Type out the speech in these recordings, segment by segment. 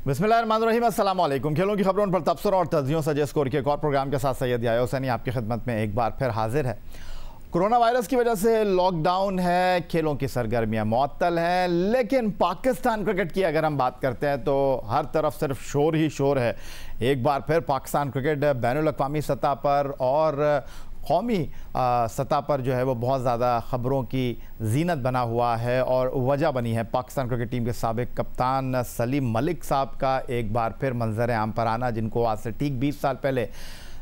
बिस्मिल्लाहिर्रहमानिर्रहीम, अस्सलाम वालेकुम। खेलों की खबरों पर तबसर और तज्जियों से स्कोर के एक और प्रोग्राम के साथ सैयद याया हुसैनी आपकी खिदमत में एक बार फिर हाजिर है। कोरोना वायरस की वजह से लॉकडाउन है, खेलों की सरगर्मियां मुअत्तल हैं, लेकिन पाकिस्तान क्रिकेट की अगर हम बात करते हैं तो हर तरफ सिर्फ शोर ही शोर है। एक बार फिर पाकिस्तान क्रिकेट बैनुल अक़वामी सतह पर और कौमी सतह पर जो है वो बहुत ज़्यादा ख़बरों की जीनत बना हुआ है और वजह बनी है पाकिस्तान क्रिकेट टीम के साबिक़ कप्तान सलीम मलिक साहब का एक बार फिर मंजर आम पर आना, जिनको आज से ठीक 20 साल पहले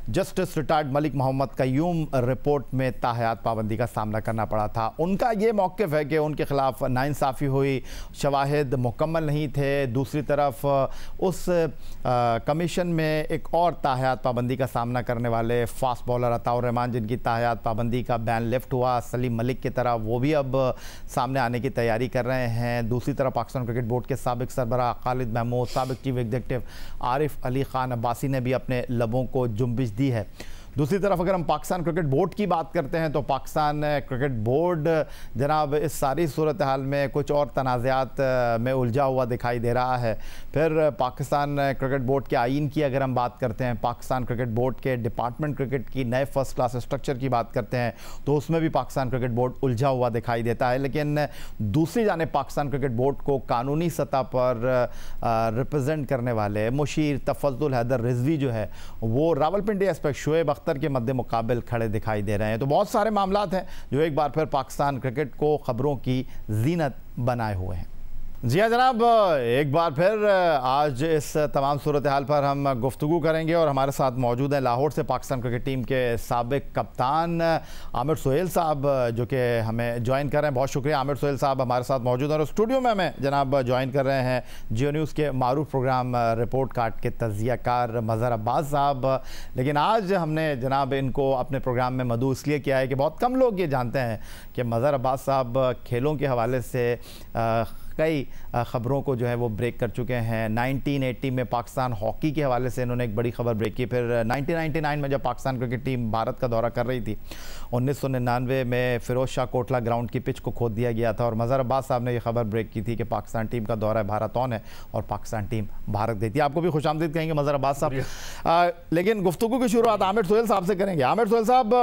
justice retired Malik Mohammad Qayyum report में ताहयात पाबंदी का सामना करना पड़ा था। उनका ये मौक़िफ़ है कि उनके ख़िलाफ़ नाइंसाफ़ी हुई, शवाहिद मुकम्मल नहीं थे। दूसरी तरफ उस कमीशन में एक और ताहयात पाबंदी का सामना करने वाले फ़ास्ट बॉलर अताउर रहमान, जिनकी ताहयात पाबंदी का बैन लिफ्ट हुआ, सलीम मलिक की तरह वो भी अब सामने आने की तैयारी कर रहे हैं। दूसरी तरफ पाकिस्तान क्रिकेट बोर्ड के साबिक़ सरबराह खालिद महमूद, साबिक़ चीफ एग्जीक्यूटिव आरिफ अली ख़ान अब्बासी ने भी अपने लबों को जुम्बिश दी है। दूसरी तरफ अगर हम पाकिस्तान क्रिकेट बोर्ड की बात करते हैं तो पाकिस्तान क्रिकेट बोर्ड जनाब इस सारी सूरत हाल में कुछ और तनाज़ात में उलझा हुआ दिखाई दे रहा है। फिर पाकिस्तान क्रिकेट बोर्ड के आइन की अगर हम बात करते हैं, पाकिस्तान क्रिकेट बोर्ड के डिपार्टमेंट क्रिकेट की नए फर्स्ट क्लास स्ट्रक्चर की बात करते हैं तो उसमें भी पाकिस्तान क्रिकेट बोर्ड उलझा हुआ दिखाई देता है। लेकिन दूसरी जानिब पाकिस्तान क्रिकेट बोर्ड को कानूनी सतह पर रिप्रेजेंट करने वाले मुशीर तफज्जुल हैदर रिजवी जो है वो रावलपिंडी एस्पेक्ट शोएब अख्तर के मद्दे मुकाबिल खड़े दिखाई दे रहे हैं। तो बहुत सारे मामलात हैं जो एक बार फिर पाकिस्तान क्रिकेट को खबरों की जीनत बनाए हुए हैं। जी हाँ जनाब, एक बार फिर आज इस तमाम सूरत हाल पर हम गुफ्तगू करेंगे और हमारे साथ मौजूद हैं लाहौर से पाकिस्तान क्रिकेट टीम के साबिक़ कप्तान आमिर सोहेल साहब, जो कि हमें ज्वाइन कर रहे हैं। बहुत शुक्रिया आमिर सोहेल साहब हमारे साथ मौजूद हैं। और स्टूडियो में हमें जनाब ज्वाइन कर रहे हैं जियो न्यूज़ के मारूफ प्रोग्राम रिपोर्ट कार्ड के तज़ियाकार मज़हर अब्बास साहब। लेकिन आज हमने जनाब इनको अपने प्रोग्राम में मदऊ इसलिए किया है कि बहुत कम लोग ये जानते हैं कि मज़हर अब्बास साहब खेलों के हवाले से कई ख़बरों को जो है वो ब्रेक कर चुके हैं। 1980 में पाकिस्तान हॉकी के हवाले से इन्होंने एक बड़ी ख़बर ब्रेक की। फिर 1999 में जब पाकिस्तान क्रिकेट टीम भारत का दौरा कर रही थी, 1999 में फ़िरोज़ शाह कोटला ग्राउंड की पिच को खोद दिया गया था और मज़हर अब्बास साहब ने यह खबर ब्रेक की थी कि पाकिस्तान टीम का दौरा भारत ऑन है और पाकिस्तान टीम भारत देती है। आपको भी खुशामदीद कहेंगे मज़हर अब्बास साहब। लेकिन गुफ्तगू की शुरुआत आमिर सोहेल साहब से करेंगे। आमिर सोहेल साहब,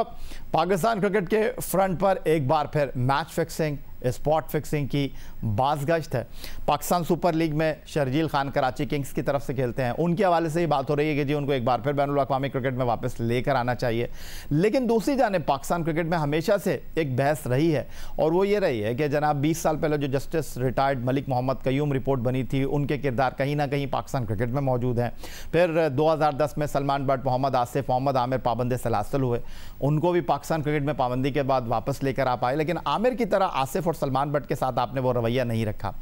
पाकिस्तान क्रिकेट के फ्रंट पर एक बार फिर मैच फिक्सिंग, स्पॉट फिक्सिंग की बाज़गश्त है। पाकिस्तान सुपर लीग में शर्जील खान कराची किंग्स की तरफ से खेलते हैं, उनके हवाले से ही बात हो रही है कि जी उनको एक बार फिर बैनुल अक़वामी क्रिकेट में वापस लेकर आना चाहिए। लेकिन दूसरी जानिब पाकिस्तान क्रिकेट में हमेशा से एक बहस रही है और वो ये रही है कि जनाब 20 साल पहले जो justice retired Malik Mohammad Qayyum report बनी थी, उनके किरदार कहीं ना कहीं पाकिस्तान क्रिकेट में मौजूद हैं। फिर 2010 में सलमान बट, मोहम्मद आसिफ, मोहम्मद आमिर पाबंद सलासल हुए, उनको भी पाकिस्तान क्रिकेट में पाबंदी के बाद वापस लेकर आ पाए। लेकिन आमिर की तरह आसिफ और सलमान बट के साथ आपने वो रवैया नहीं रखा।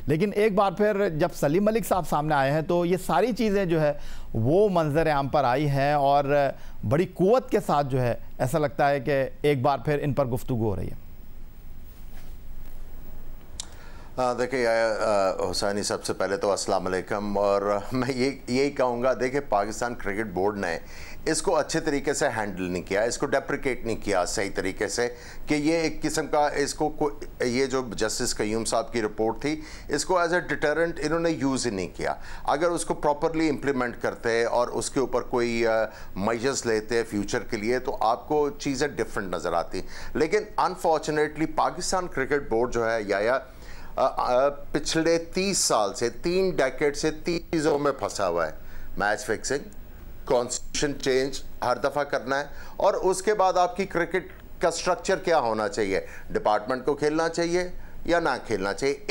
लेकिन एक बार फिर जब सलीम मलिक साहब सामने आए हैं तो ये सारी चीज़ें जो है वो मंजर आम पर आई हैं और बड़ी कुव्वत के साथ जो है ऐसा लगता है कि एक बार फिर इन पर गुफ्तगू हो रही है। देखिए हुसैनी, सबसे पहले तो अस्सलाम वालेकुम। और मैं यही कहूँगा, देखिए पाकिस्तान क्रिकेट बोर्ड ने इसको अच्छे तरीके से हैंडल नहीं किया, इसको डेप्रिकेट नहीं किया सही तरीके से कि ये एक किस्म का इसको ये जो जस्टिस कय्यूम साहब की रिपोर्ट थी इसको एज ए डिटरेंट इन्होंने यूज़ ही नहीं किया। अगर उसको प्रॉपरली इम्प्लीमेंट करते और उसके ऊपर कोई मेजर्स लेते फ्यूचर के लिए तो आपको चीज़ें डिफरेंट नज़र आती। लेकिन अनफॉर्चुनेटली पाकिस्तान क्रिकेट बोर्ड जो है या पिछले 30 साल से 3 डेकेड से 3 चीज़ों में फंसा हुआ है। मैच फिक्सिंग, कॉन्स्टिट्यूशन चेंज हर दफ़ा करना है और उसके बाद आपकी क्रिकेट का स्ट्रक्चर क्या होना चाहिए, डिपार्टमेंट को खेलना चाहिए या ना खेलना चाहिए,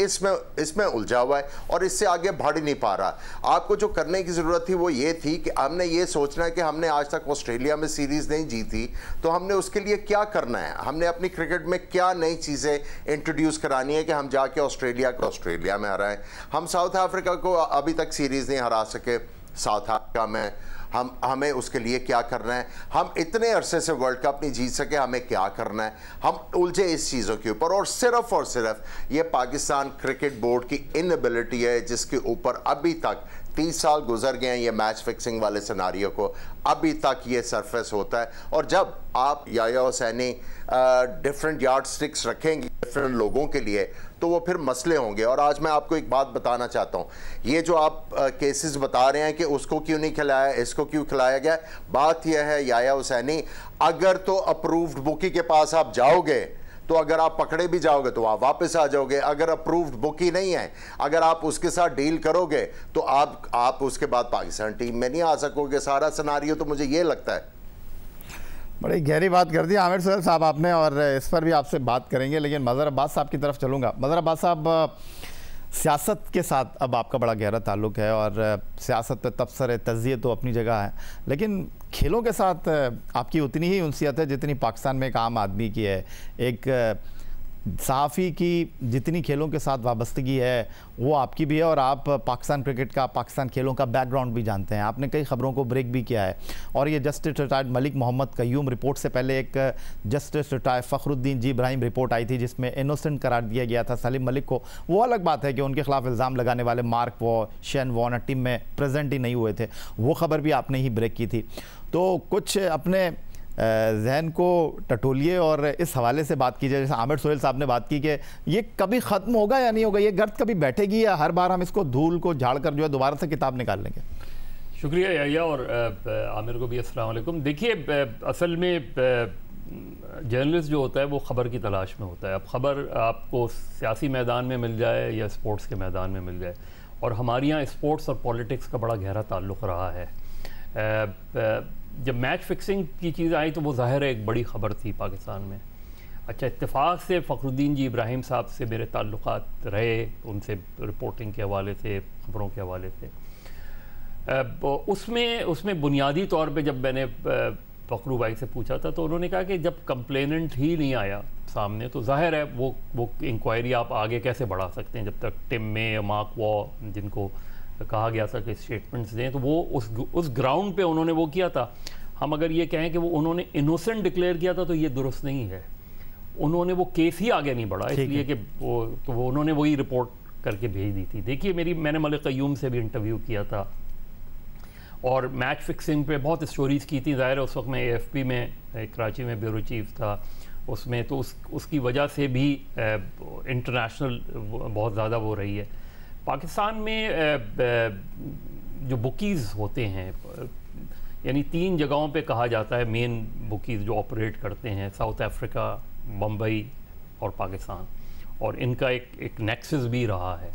इसमें उलझा हुआ है और इससे आगे बढ़ ही नहीं पा रहा। आपको जो करने की ज़रूरत थी वो ये थी कि हमने ये सोचना है कि हमने आज तक ऑस्ट्रेलिया में सीरीज़ नहीं जीती तो हमने उसके लिए क्या करना है, हमने अपनी क्रिकेट में क्या नई चीज़ें इंट्रोड्यूस करानी है कि हम जाके ऑस्ट्रेलिया में हराएं। हम साउथ अफ्रीका को अभी तक सीरीज़ नहीं हरा सके, साउथ अफ्रीका में हमें उसके लिए क्या करना है, हम इतने अरसे से वर्ल्ड कप नहीं जीत सके, हमें क्या करना है, हम उलझे इस चीज़ों के ऊपर। और सिर्फ ये पाकिस्तान क्रिकेट बोर्ड की इनएबिलिटी है जिसके ऊपर अभी तक 30 साल गुजर गए हैं ये मैच फिक्सिंग वाले सिनारियो को, अभी तक ये सरफेस होता है। और जब आप याया हुसैनी डिफरेंट यार्ड स्टिक्स रखेंगे डिफरेंट लोगों के लिए तो वो फिर मसले होंगे। और आज मैं आपको एक बात बताना चाहता हूँ, ये जो आप केसेस बता रहे हैं कि उसको क्यों नहीं खिलाया, इसको क्यों खिलाया गया, बात यह है याया हुसैनी, अगर तो अप्रूव्ड बुकी के पास आप जाओगे तो अगर आप पकड़े भी जाओगे तो आप वापस आ जाओगे। अगर अप्रूव्ड बुकी नहीं है, अगर आप उसके साथ डील करोगे तो आप उसके बाद पाकिस्तान टीम में नहीं आ सकोगे। सारा सिनारियो तो मुझे ये लगता है। बड़ी गहरी बात कर दी आमिर सोहेल साहब आपने, और इस पर भी आपसे बात करेंगे, लेकिन मज़हर अब्बास साहब की तरफ चलूँगा। मज़हर अब्बास साहब, सियासत के साथ अब आपका बड़ा गहरा ताल्लुक़ है और सियासत पे तबसरे तज़िये तो अपनी जगह है, लेकिन खेलों के साथ आपकी उतनी ही उनसियत है जितनी पाकिस्तान में एक आम आदमी की है। एक सहाफ़ी की जितनी खेलों के साथ वाबस्तगी है वो आपकी भी है, और आप पाकिस्तान क्रिकेट का, पाकिस्तान खेलों का बैकग्राउंड भी जानते हैं। आपने कई ख़बरों को ब्रेक भी किया है, और ये justice retired Malik Mohammad Qayyum report से पहले एक justice retired Fakhruddin G Ibrahim report आई थी जिसमें इनोसेंट करार दिया गया था सलीम मलिक को। वो अलग बात है कि उनके खिलाफ इल्ज़ाम लगाने वाले mark Waugh, Shane Warner team में प्रेजेंट ही नहीं हुए थे, वो ख़बर भी आपने ही ब्रेक की थी। तो कुछ अपने जहन को टटोलिए और इस हवाले से बात कीजिए, जैसे आमिर सोहेल साहब ने बात की कि ये कभी ख़त्म होगा या नहीं होगा, ये गर्द कभी बैठेगी या हर बार हम इसको धूल को झाड़ कर जो है दोबारा से किताब निकाल लेंगे। शुक्रिया याया, और आमिर को भी अस्सलाम वालेकुम। देखिए, असल में जर्नलिस्ट जो होता है वो ख़बर की तलाश में होता है। अब ख़बर आपको सियासी मैदान में मिल जाए या स्पोर्ट्स के मैदान में मिल जाए, और हमारे यहाँ स्पोर्ट्स और पॉलिटिक्स का बड़ा गहरा ताल्लुक़ रहा है। जब मैच फिक्सिंग की चीज़ आई तो वो ज़ाहिर है एक बड़ी ख़बर थी पाकिस्तान में। अच्छा, इत्तेफाक से फ़खरुद्दीन जी इब्राहिम साहब से मेरे ताल्लुक़ात रहे, उनसे रिपोर्टिंग के हवाले से, ख़बरों के हवाले से। उसमें बुनियादी तौर पे जब मैंने फ़खरू भाई से पूछा था तो उन्होंने कहा कि जब कंप्लेनेंट ही नहीं आया सामने तो ज़ाहिर है वो इंक्वायरी आप आगे कैसे बढ़ा सकते हैं, जब तक टिम में या मार्क वॉ जिनको कहा गया था कि स्टेटमेंट्स दें, तो वो उस ग्राउंड पे उन्होंने वो किया था। हम अगर ये कहें कि वो उन्होंने इनोसेंट डिक्लेयर किया था तो ये दुरुस्त नहीं है। उन्होंने वो केस ही आगे नहीं बढ़ा, इसलिए कि वो उन्होंने वही रिपोर्ट करके भेज दी थी। देखिए, मैंने मलिक कयूम से भी इंटरव्यू किया था और मैच फिक्सिंग पे बहुत स्टोरीज़ की थी। ज़ाहिर है उस वक्त मैं AFP में, कराची में ब्यूरो चीफ था उसमें, तो उसकी वजह से भी इंटरनेशनल बहुत ज़्यादा वो रही है। पाकिस्तान में जो बुकीज़ होते हैं, यानी 3 जगहों पे कहा जाता है मेन बुकीज़ जो ऑपरेट करते हैं, साउथ अफ्रीका, बम्बई और पाकिस्तान, और इनका एक नेक्सस भी रहा है।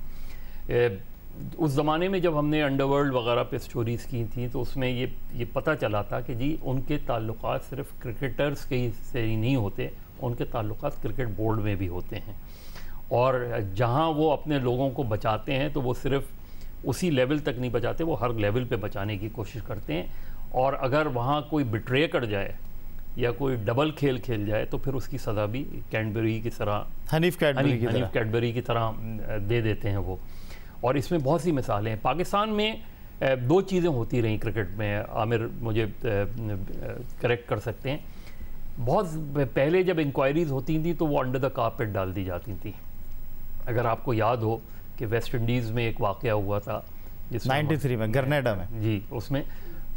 उस ज़माने में जब हमने अंडरवर्ल्ड वगैरह पे स्टोरीज़ की थी तो उसमें ये पता चला था कि जी उनके ताल्लुकात सिर्फ क्रिकेटर्स के से ही नहीं होते, उनके ताल्लुकात क्रिकेट बोर्ड में भी होते हैं, और जहां वो अपने लोगों को बचाते हैं तो वो सिर्फ उसी लेवल तक नहीं बचाते, वो हर लेवल पे बचाने की कोशिश करते हैं। और अगर वहाँ कोई बिट्रे कर जाए या कोई डबल खेल जाए तो फिर उसकी सज़ा भी कैडबरी की तरह, हनीफ कैडबरी की तरह दे देते हैं वो। और इसमें बहुत सी मिसालें हैं। पाकिस्तान में 2 चीज़ें होती रहीं क्रिकेट में, आमिर मुझे करेक्ट कर सकते हैं। बहुत पहले जब इंक्वायरीज़ होती थी तो वो अंडर द कारपेट डाल दी जाती थी। अगर आपको याद हो कि वेस्ट इंडीज़ में एक वाक़या हुआ था जिस 93 में ग्रेनेडा में, जी, उसमें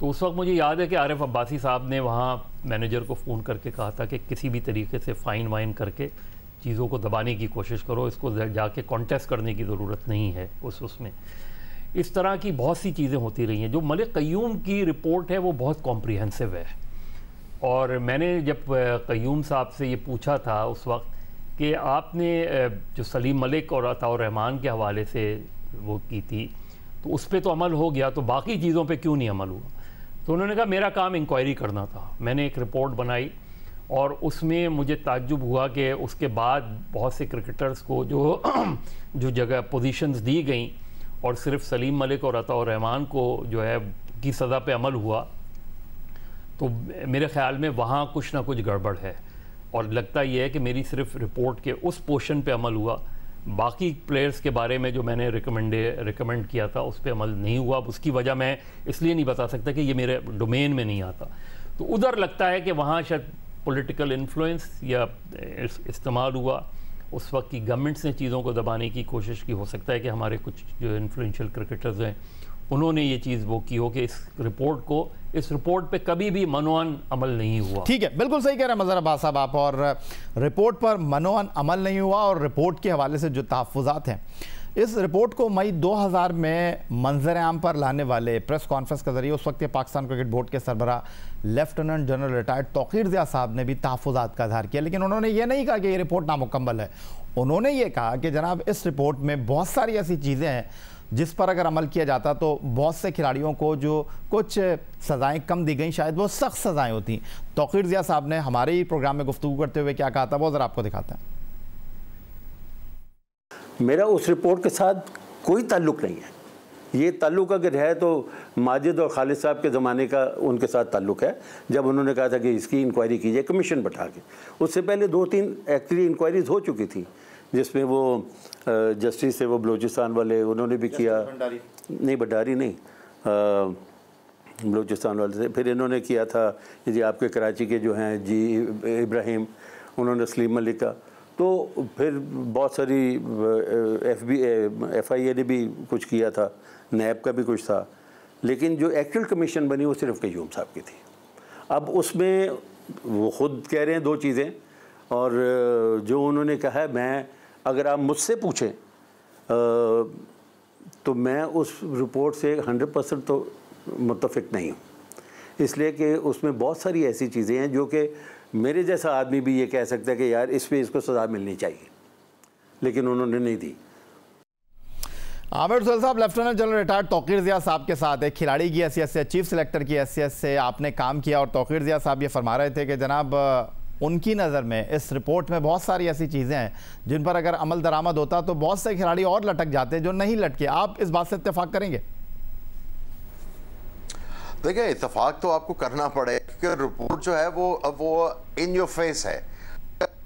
तो उस वक्त मुझे याद है कि आरिफ अब्बासी साहब ने वहाँ मैनेजर को फ़ोन करके कहा था कि किसी भी तरीके से फ़ाइन वाइन करके चीज़ों को दबाने की कोशिश करो, इसको जाके कॉन्टेस्ट करने की ज़रूरत नहीं है उसमें। इस तरह की बहुत सी चीज़ें होती रही हैं। जो मलिक कयूम की रिपोर्ट है वो बहुत कॉम्प्रिहेंसिव है, और मैंने जब कयूम साहब से ये पूछा था उस वक्त कि आपने जो सलीम मलिक और अताउर रहमान के हवाले से वो की थी तो उस पर तो अमल हो गया, तो बाकी चीज़ों पे क्यों नहीं अमल हुआ? तो उन्होंने कहा मेरा काम इंक्वायरी करना था। मैंने एक रिपोर्ट बनाई और उसमें मुझे ताज्जुब हुआ कि उसके बाद बहुत से क्रिकेटर्स को जो जगह पोजीशंस दी गई और सिर्फ सलीम मलिक और अताउर रहमान को जो है की सज़ा पे अमल हुआ, तो मेरे ख़्याल में वहाँ कुछ ना कुछ गड़बड़ है। और लगता ये है कि मेरी सिर्फ रिपोर्ट के उस पोर्शन पे अमल हुआ, बाकी प्लेयर्स के बारे में जो मैंने रिकमेंड किया था उस पर अमल नहीं हुआ। उसकी वजह मैं इसलिए नहीं बता सकता कि ये मेरे डोमेन में नहीं आता। तो उधर लगता है कि वहाँ शायद पॉलिटिकल इन्फ्लुएंस या इस्तेमाल हुआ, उस वक्त की गवर्नमेंट्स ने चीज़ों को दबाने की कोशिश की। हो सकता है कि हमारे कुछ जो इन्फ्लुएंशियल क्रिकेटर्स हैं उन्होंने ये चीज़ वो की हो कि इस रिपोर्ट पे कभी भी मनोअन अमल नहीं हुआ। ठीक है, बिल्कुल सही कह रहे हैं मज़हर अब्बास साहब आप, और रिपोर्ट पर मनोअन अमल नहीं हुआ और रिपोर्ट के हवाले से जो तहफ़्फ़ुज़ात हैं, इस रिपोर्ट को मई 2000 में मंजर आम पर लाने वाले प्रेस कॉन्फ्रेंस के जरिए उस वक्त के पाकिस्तान क्रिकेट बोर्ड के सरबरा lieutenant general retired Tauqeer Zia साहब ने भी तहफ़्फ़ुज़ात का इज़हार किया, लेकिन उन्होंने ये नहीं कहा कि ये रिपोर्ट नामुकम्मल है। उन्होंने ये कहा कि जनाब इस रिपोर्ट में बहुत सारी ऐसी चीज़ें हैं जिस पर अगर अमल किया जाता तो बहुत से खिलाड़ियों को जो कुछ सज़ाएँ कम दी गई शायद वो सख्त सज़ाएँ होती। तौक़ीर ज़िया साहब ने हमारे ही प्रोग्राम में गुफ्तगू करते हुए क्या कहा था वो ज़रा आपको दिखाते हैं। मेरा उस रिपोर्ट के साथ कोई ताल्लुक़ नहीं है। ये ताल्लुक़ अगर है तो माजिद और खालिद साहब के ज़माने का उनके साथ ताल्लुक़ है, जब उन्होंने कहा था कि इसकी इंक्वायरी कीजिए कमीशन बैठा के। उससे पहले 2-3 एक्चुअली इंक्वायरीज हो चुकी थी, जिसमें वो जस्टिस है वो बलूचिस्तान वाले उन्होंने भी किया, नहीं भंडारी नहीं, बलूचिस्तान वाले से। फिर इन्होंने किया था जी आपके कराची के जो हैं जी इब्राहिम, उन्होंने सलीम मलिक का। तो फिर बहुत सारी FIA ने भी कुछ किया था, नैब का भी कुछ था, लेकिन जो एक्चुअल कमीशन बनी वो सिर्फ क़य्यूम साहब की थी। अब उसमें वो ख़ुद कह रहे हैं 2 चीज़ें, और जो उन्होंने कहा है, मैं अगर आप मुझसे पूछें तो मैं उस रिपोर्ट से 100% तो मुत्तफ़िक नहीं हूँ, इसलिए कि उसमें बहुत सारी ऐसी चीज़ें हैं जो कि मेरे जैसा आदमी भी ये कह सकता है कि यार इस पे इसको सज़ा मिलनी चाहिए, लेकिन उन्होंने नहीं दी। आमिर सुहेल साहब, lieutenant general retired Tauqeer Zia साहब के साथ एक खिलाड़ी की हैसियत से, चीफ सिलेक्टर की हैसियत से आपने काम किया, और तौक़ीर ज़िया साहब ये फरमा रहे थे कि जनाब उनकी नज़र में इस रिपोर्ट में बहुत सारी ऐसी चीज़ें हैं जिन पर अगर अमल दरामद होता तो बहुत से खिलाड़ी और लटक जाते जो नहीं लटके। आप इस बात से इत्तेफाक करेंगे? देखिए, इत्तेफाक तो आपको करना पड़े कि रिपोर्ट जो है वो इन योर फेस है,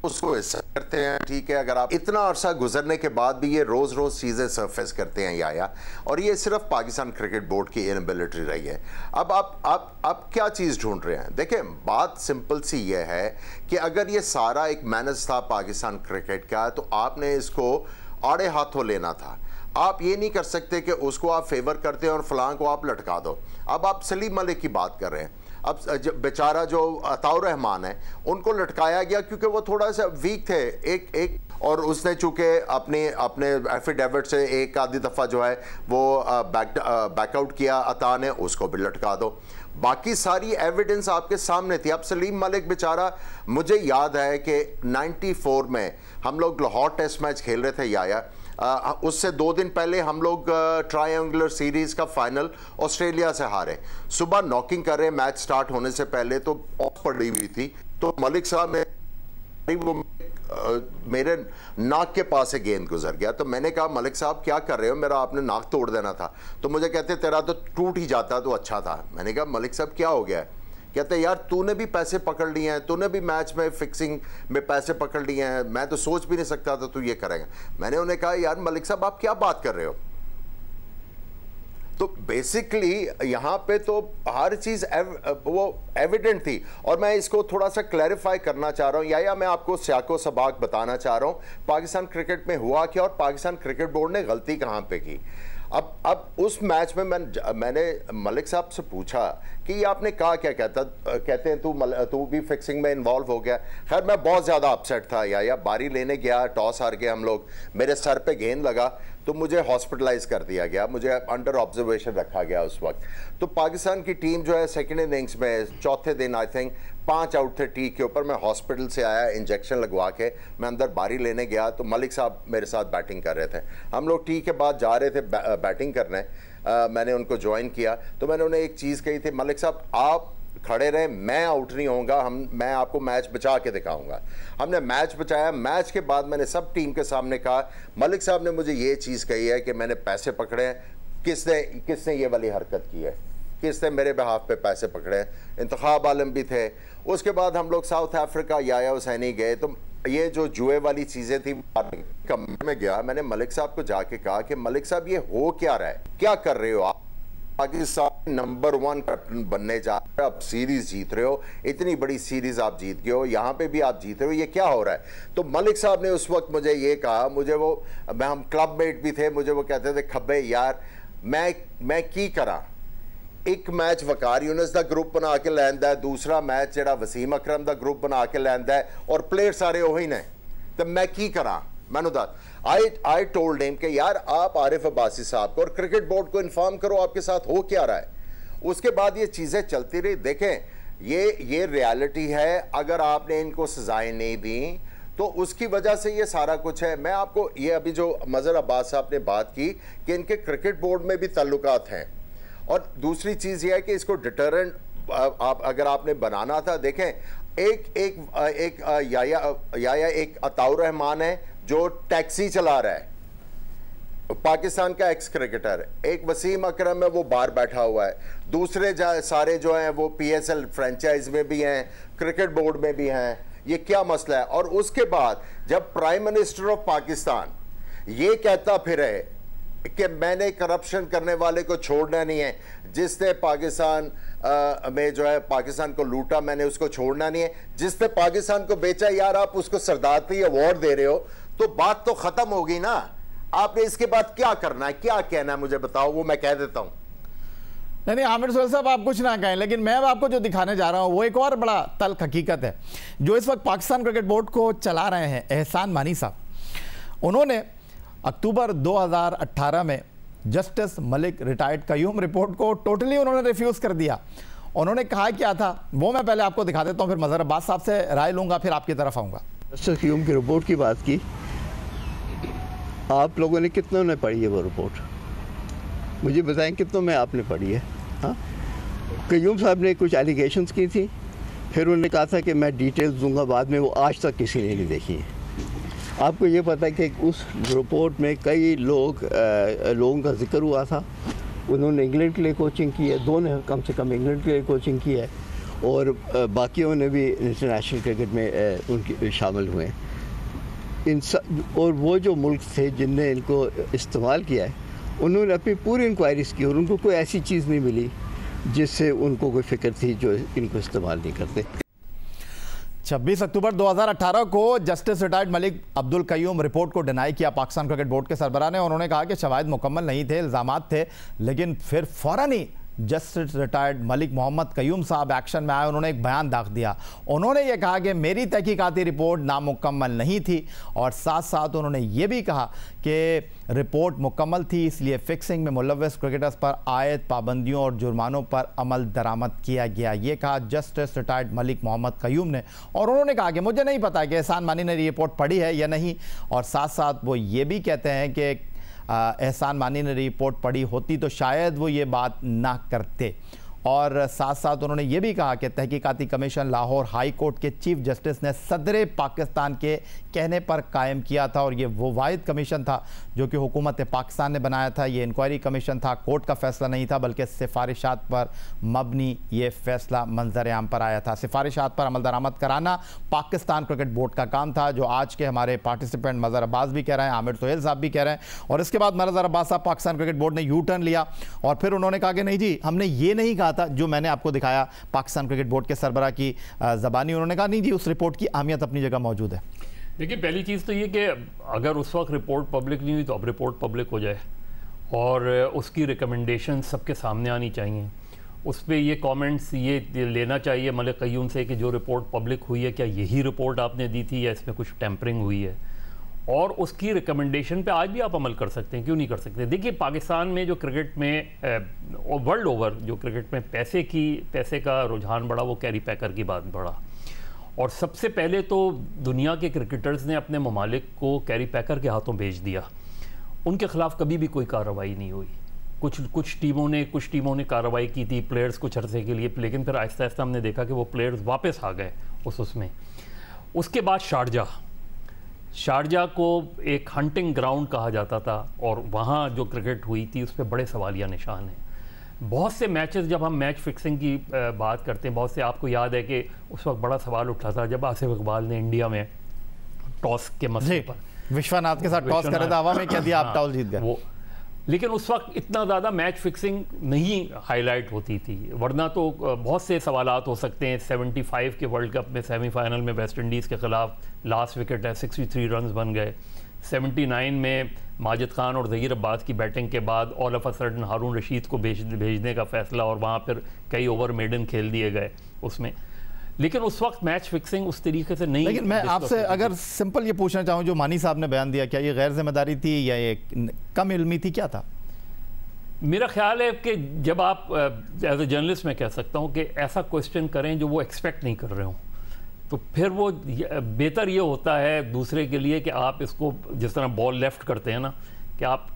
उसको हिस्सा करते हैं। ठीक है, अगर आप इतना अरसा गुजरने के बाद भी ये रोज़ रोज़ चीज़ें सरफेस करते हैं या और ये सिर्फ पाकिस्तान क्रिकेट बोर्ड की इनएबिलिटी रही है। अब आप क्या चीज़ ढूंढ रहे हैं? देखिए, बात सिंपल सी ये है कि अगर ये सारा एक मैनेज था पाकिस्तान क्रिकेट का, तो आपने इसको आड़े हाथों लेना था। आप ये नहीं कर सकते कि उसको आप फेवर करते हैं और फलां को आप लटका दो। अब आप सलीम मलिक की बात कर रहे हैं। अब बेचारा जो अताउर रहमान है उनको लटकाया गया क्योंकि वो थोड़ा सा वीक थे एक और उसने चूँकि अपने एफिडेविट से एक आधी दफ़ा जो है वो बैकआउट किया अता ने, उसको भी लटका दो। बाकी सारी एविडेंस आपके सामने थी। अब सलीम मलिक बेचारा, मुझे याद है कि 94 में हम लोग लाहौर टेस्ट मैच खेल रहे थे या उससे 2 दिन पहले हम लोग ट्रायंगुलर सीरीज़ का फाइनल ऑस्ट्रेलिया से हारे। सुबह नॉकिंग कर रहे, मैच स्टार्ट होने से पहले तो ऑफ पड़ी हुई थी, तो मलिक साहब ने वो मेरे नाक के पास से गेंद गुजर गया। तो मैंने कहा मलिक साहब क्या कर रहे हो, मेरा आपने नाक तोड़ देना था। तो मुझे कहते तेरा तो टूट ही जाता तो अच्छा था। मैंने कहा मलिक साहब क्या हो गया? कहते यार तूने भी पैसे पकड़ लिए हैं, तूने भी मैच में फिक्सिंग में पैसे पकड़ लिए हैं, मैं तो सोच भी नहीं सकता था तू ये करेगा। मैंने उन्हें कहा यार मलिक साहब आप क्या बात कर रहे हो? तो बेसिकली यहाँ पे तो हर चीज़ वो एविडेंट थी। और मैं इसको थोड़ा सा क्लैरिफाई करना चाह रहा हूँ या मैं आपको सियाको सबाक बताना चाह रहा हूँ पाकिस्तान क्रिकेट में हुआ क्या और पाकिस्तान क्रिकेट बोर्ड ने गलती कहाँ पे की। अब उस मैच में मैंने मलिक साहब से पूछा कि ये आपने कहा क्या? कहते हैं तू भी फिक्सिंग में इन्वॉल्व हो गया। खैर मैं बहुत ज़्यादा अपसेट था या बारी लेने गया, टॉस हार गए हम लोग, मेरे सर पे गेंद लगा तो मुझे हॉस्पिटलाइज कर दिया गया, मुझे अंडर ऑब्जर्वेशन रखा गया उस वक्त। तो पाकिस्तान की टीम जो है सेकेंड इनिंग्स में चौथे दिन आई थिंक 5 आउट थे टी के ऊपर। मैं हॉस्पिटल से आया, इंजेक्शन लगवा के मैं अंदर बारी लेने गया तो मलिक साहब मेरे साथ बैटिंग कर रहे थे। हम लोग टी के बाद जा रहे थे बैटिंग करने, मैंने उनको ज्वाइन किया तो मैंने उन्हें एक चीज़ कही थी, मलिक साहब आप खड़े रहे, मैं आउट नहीं होऊंगा, मैं आपको मैच बचा के दिखाऊंगा। हमने मैच बचाया। मैच के बाद मैंने सब टीम के सामने कहा मलिक साहब ने मुझे ये चीज़ कही है कि मैंने पैसे पकड़े हैं, किसने ये वाली हरकत की है, किसने मेरे बिहाफ पे पैसे पकड़े हैं। इंतखाब आलम भी थे। उसके बाद हम लोग साउथ अफ्रीका याया हुसैनी गए तो ये जो जुए वाली चीज़ें थी कमरे में गया, मैंने मलिक साहब को जाके कहा कि मलिक साहब ये हो क्या रहा है, क्या कर रहे हो आप? पाकिस्तान नंबर 1 कैप्टन बनने जा रहे हो, आप सीरीज जीत रहे हो, इतनी बड़ी सीरीज आप जीत गए हो, यहाँ पे भी आप जीत रहे हो, ये क्या हो रहा है? तो मलिक साहब ने उस वक्त मुझे ये कहा, हम क्लब मेट भी थे, मुझे वो कहते थे खब्बे यार मैं की करा एक मैच वकार यूनिस का ग्रुप बना के लैंदा है, दूसरा मैच जो वसीम अकरम का ग्रुप बना के लैंदा है और प्लेयर सारे वही ने, तो मैं की करा? मैनू दस। आई टोल्ड हिम कि यार आप आरिफ अब्बासी साहब को और क्रिकेट बोर्ड को इन्फॉर्म करो आपके साथ हो क्या रहा है। उसके बाद ये चीज़ें चलती रही। देखें ये रियलिटी है, अगर आपने इनको सजाएं नहीं दी तो उसकी वजह से ये सारा कुछ है। मैं आपको ये अभी जो मज़हर अब्बास साहब ने बात की कि इनके क्रिकेट बोर्ड में भी ताल्लुकात हैं, और दूसरी चीज़ ये है कि इसको डिटरेंट आप अगर आपने बनाना था, देखें एक एक अताउर रहमान है जो टैक्सी चला रहा है, पाकिस्तान का एक्स क्रिकेटर। एक वसीम अकरम है वो बाहर बैठा हुआ है, दूसरे सारे जो हैं वो PSL फ्रेंचाइज में भी हैं, क्रिकेट बोर्ड में भी हैं। ये क्या मसला है? और उसके बाद जब प्राइम मिनिस्टर ऑफ पाकिस्तान ये कहता फिर है कि मैंने करप्शन करने वाले को छोड़ना नहीं है, जिसने पाकिस्तान में जो है पाकिस्तान को लूटा मैंने उसको छोड़ना नहीं है, जिसने पाकिस्तान को बेचा यार आप उसको सरदारती अवार्ड दे रहे हो, तो बात तो खत्म होगी ना। आपने इसके बाद क्या करना है, क्या कहना है मुझे बताओ, वो मैं कह देता हूं। नहीं आमिर सोहेल साहब आप कुछ ना कहें, लेकिन मैं आपको जो दिखाने जा रहा हूं वो एक और बड़ा तल्ख हकीकत है जो इस वक्त पाकिस्तान क्रिकेट बोर्ड को चला रहे हैं एहसान मानी साहब। उन्होंने अक्टूबर 2018 में justice Malik retired Qayyum report को टोटली उन्होंने रिफ्यूज़ कर दिया। उन्होंने कहा क्या था वो मैं पहले आपको दिखा देता हूं, फिर मज़हर अब्बास साहब से राय लूंगा, फिर आपकी तरफ आऊँगा। जस्टिस कयूम की रिपोर्ट की बात की, आप लोगों ने कितनों ने पढ़ी है वो रिपोर्ट? मुझे बताएं कितनों में आपने पढ़ी है? हाँ, कयूम साहब ने कुछ एलिगेशंस की थी, फिर उन्होंने कहा था कि मैं डिटेल्स दूंगा बाद में, वो आज तक किसी ने नहीं देखी है। आपको ये पता है कि उस रिपोर्ट में कई लोगों का जिक्र हुआ था। उन्होंने इंग्लैंड के लिए कोचिंग की है, दो ने कम से कम इंग्लैंड के लिए कोचिंग की है, और बाकियों ने भी इंटरनेशनल क्रिकेट में उनकी शामिल हुए हैं। और वो जो मुल्क थे जिनने इनको इस्तेमाल किया है, उन्होंने अपनी पूरी इंक्वायरीज की और उनको कोई ऐसी चीज़ नहीं मिली जिससे उनको कोई फिक्र थी जो इनको इस्तेमाल नहीं करते। 26 अक्टूबर 2018 को justice retired Malik Abdul Qayyum report को डिनाई किया पाकिस्तान क्रिकेट बोर्ड के सरबराह ने। उन्होंने कहा कि शवाहिद मुकम्मल नहीं थे, इल्ज़ामात थे, लेकिन फिर फ़ौरन ही जस्टिस रिटायर्ड मलिक मोहम्मद कयूम साहब एक्शन में आए। उन्होंने एक बयान दाख दिया। उन्होंने ये कहा कि मेरी तहकीकाती रिपोर्ट नामुकम्मल नहीं थी, और साथ साथ उन्होंने ये भी कहा कि रिपोर्ट मुकम्मल थी, इसलिए फिक्सिंग में मुलव्वस क्रिकेटर्स पर आयद पाबंदियों और जुर्मानों पर अमल दरामद किया गया। ये कहा जस्टिस रिटायर्ड मलिक मोहम्मद कयूम ने। और उन्होंने कहा कि मुझे नहीं पता कि एहसान मानी ने रिपोर्ट पढ़ी है या नहीं, और साथ साथ वो ये भी कहते हैं कि एहसान मानी ने रिपोर्ट पढ़ी होती तो शायद वो ये बात ना करते। और साथ साथ उन्होंने ये भी कहा कि तहकीकाती कमीशन लाहौर हाई कोर्ट के चीफ जस्टिस ने सदर पाकिस्तान के कहने पर कायम किया था, और ये वो वाहिद कमीशन था जो कि हुकूमत पाकिस्तान ने बनाया था। ये इंक्वायरी कमीशन था, कोर्ट का फैसला नहीं था, बल्कि सिफारिशात पर मबनी ये फैसला मंजर आम पर आया था। सिफारिशात पर अमल दरामद कराना पाकिस्तान क्रिकेट बोर्ड का काम था, जो आज के हमारे पार्टिसिपेंट मज़हर अब्बास भी कह रहे हैं, आमिर सोहेल साहब भी कह रहे हैं। और इसके बाद मज़हर अब्बास साहब पाकिस्तान क्रिकेट बोर्ड ने यू टर्न लिया, और फिर उन्होंने कहा कि नहीं जी, हमने ये नहीं कहा था जो मैंने आपको दिखाया पाकिस्तान क्रिकेट बोर्ड के सरबराह की ज़बानी। उन्होंने कहा नहीं जी, उस रिपोर्ट की अहमियत अपनी जगह मौजूद है। देखिए, पहली चीज़ तो ये कि अगर उस वक्त रिपोर्ट पब्लिक नहीं हुई तो अब रिपोर्ट पब्लिक हो जाए, और उसकी रिकमेंडेशन सबके सामने आनी चाहिए। उस पर ये कमेंट्स ये लेना चाहिए मलिक कयूम से कि जो रिपोर्ट पब्लिक हुई है क्या यही रिपोर्ट आपने दी थी या इसमें कुछ टेम्परिंग हुई है, और उसकी रिकमेंडेशन पे आज भी आप अमल कर सकते हैं, क्यों नहीं कर सकते। देखिए, पाकिस्तान में जो क्रिकेट में वर्ल्ड ओवर जो क्रिकेट में पैसे का रुझान बढ़ा, वो कैरी पैकर की बात बढ़ा, और सबसे पहले तो दुनिया के क्रिकेटर्स ने अपने ममालिक को कैरी पैकर के हाथों भेज दिया। उनके ख़िलाफ़ कभी भी कोई कार्रवाई नहीं हुई। कुछ टीमों ने कार्रवाई की थी प्लेयर्स कुछ अरसे के लिए, लेकिन फिर आहिस्ता आहिस्ता हमने देखा कि वो प्लेयर्स वापस आ गए उसमें। उसके बाद शारजा को एक हंटिंग ग्राउंड कहा जाता था, और वहाँ जो क्रिकेट हुई थी उस पर बड़े सवालिया निशान हैं। बहुत से मैचेस, जब हम मैच फिक्सिंग की बात करते हैं, बहुत से आपको याद है कि उस वक्त बड़ा सवाल उठा था जब आसिफ इकबाल ने इंडिया में टॉस के मसले पर विश्वनाथ के साथ टॉस करे था, हवा में क्या दिया, आप टॉस जीत गए वो। लेकिन उस वक्त इतना ज़्यादा मैच फिक्सिंग नहीं हाईलाइट होती थी, वरना तो बहुत से सवालात हो सकते हैं। 75 के वर्ल्ड कप में सेमीफाइनल में वेस्ट इंडीज़ के ख़िलाफ़ लास्ट विकेट है, 63 रन बन गए। 79 में माजिद खान और ज़हीर अब्बास की बैटिंग के बाद ऑल ऑफ अ सडन हारून रशीद को भेजने का फ़ैसला, और वहाँ पर कई ओवर मेडन खेल दिए गए उसमें। लेकिन उस वक्त मैच फिक्सिंग उस तरीके से नहीं। लेकिन मैं आपसे अगर सिंपल ये पूछना चाहूँ, जो मानी साहब ने बयान दिया, क्या ये गैर जिम्मेदारी थी या ये कम इल्मी थी, क्या था? मेरा ख्याल है कि जब आप एज ए जर्नलिस्ट मैं कह सकता हूँ कि ऐसा क्वेश्चन करें जो वो एक्सपेक्ट नहीं कर रहे हों, तो फिर वो बेहतर ये होता है दूसरे के लिए कि आप इसको जिस तरह बॉल लेफ्ट करते हैं ना, कि आप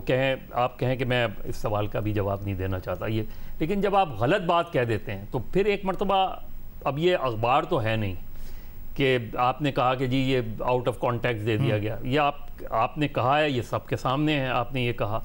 कहें कि मैं इस सवाल का भी जवाब नहीं देना चाहता ये। लेकिन जब आप गलत बात कह देते हैं तो फिर एक मरतबा, अब ये अखबार तो है नहीं कि आपने कहा कि जी ये आउट ऑफ कॉन्टेक्स्ट दे दिया गया, ये आपने कहा है, ये सबके सामने है, आपने ये कहा।